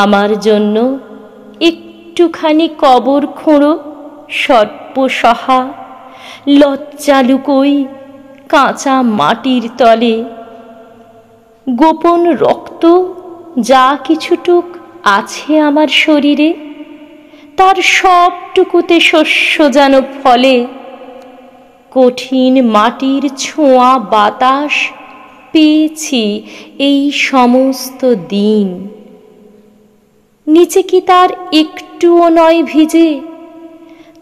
আমার জন্য একটুখানি কবর খোঁড়ো সর্পসহা, লজ্জালুকোই কাঁচা মাটির তলে। গোপন রক্ত যা কিছুটুক আছে আমার শরীরে, তার সবটুকুতে শস্য যেন ফলে। কঠিন মাটির ছোঁয়া বাতাস পেয়েছি এই সমস্ত দিন। নিচে কি তার একটুও নয় ভিজে?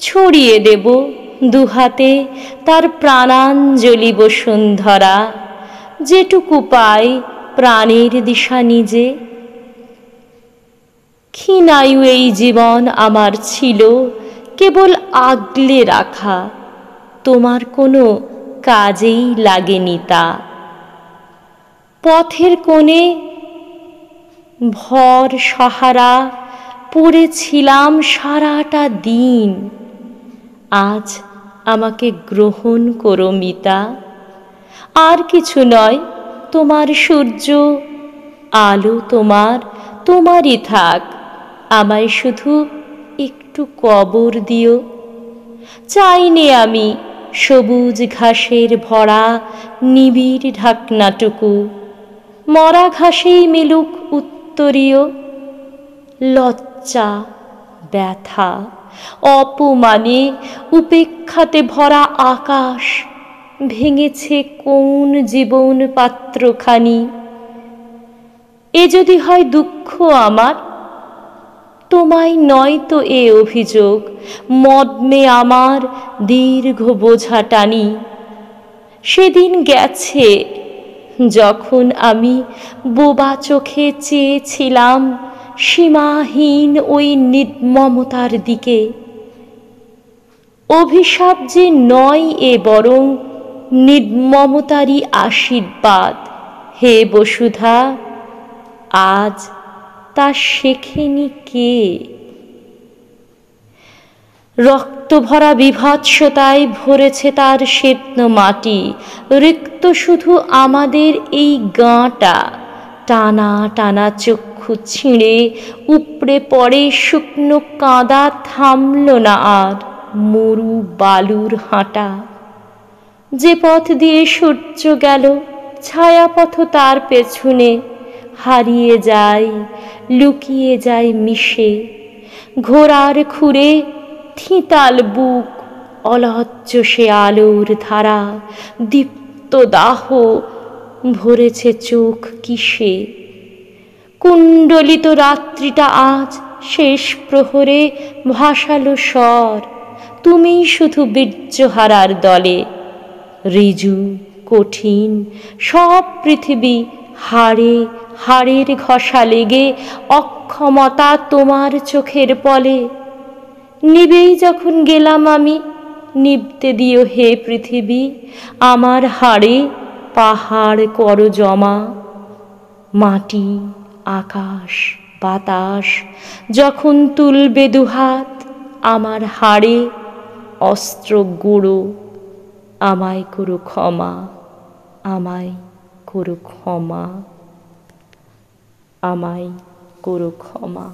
ছড়িয়ে দেব দুহাতে তার প্রাণাঞ্জলি বসুন্ধরা, যেটুকু পাই প্রাণের দিশা নিজে। ক্ষীণায়ু এই জীবন আমার ছিল কেবল আগলে রাখা, তোমার কোনো কাজেই লাগেনি তা। পথের কোণে ভর সহারা পড়েছিলাম সারাটা দিন। আজ আমাকে গ্রহণ করো মিতা, আর কিছু নয় তোমার সূর্য, আলো তোমার, তোমারই থাক। আমায় শুধু একটু কবর দিও। চাইনি আমি সবুজ ঘাসের ভরা নিবিড় ঢাকনাটুকু, মরা ঘাসেই মিলুক উত্তরীয়। লজ্জা, ব্যথা, অপমানে উপেক্ষাতে ভরা আকাশ ভেঙেছে কোন জীবন পাত্রখানি। এ যদি হয় দুঃখ আমার, তোমায় নয় তো এ অভিযোগ, মর্মে আমার দীর্ঘ বোঝা টানি। সেদিন গেছে যখন আমি বোবা চোখে চেয়েছিলাম সীমাহীন ওই নির্মমতার দিকে। অভিশাপ যে নয় এ বরং নির্মমতারই আশীর্বাদ। হে বসুধা, আজ তা শেখেনি কে? রক্তভরা বিভৎসতায় ভরেছে তার শ্বেত মাটি, রিক্ত শুধু আমাদের এই গাঁটা। টানা টানা চক্ষু ছিঁড়ে উপড়ে পড়ে শুকনো কাঁদা, থামল না আর মরু বালুর হাঁটা। যে পথ দিয়ে সূর্য গেল ছায়াপথ তার পেছনে, হারিয়ে যায় লুকিয়ে যায় মিশে। ঘোড়ার খুরে থিতাল বুক, অলজ্জ সে আলোর ধারা, দীপ্ত দাহ ভরেছে চোখ কিসে। কুণ্ডলিত রাত্রিটা আজ শেষ প্রহরে ভাসালো স্বর, তুমিই শুধু বীর্যহারার দলে। ঋজু কঠিন সব পৃথিবী হাড়ে হাড়ের ঘষা লেগে অক্ষমতা তোমার চোখের পলে। নিবেই যখন গেলাম আমি, নিবতে দিও হে পৃথিবী আমার হাড়ে পাহাড় করো জমা। মাটি, আকাশ, বাতাস যখন তুলবে দুহাত আমার হাড়ে অস্ত্র গুঁড়ো, আমায় করো ক্ষমা, আমায় করো ক্ষমা, আমায় করো ক্ষমা।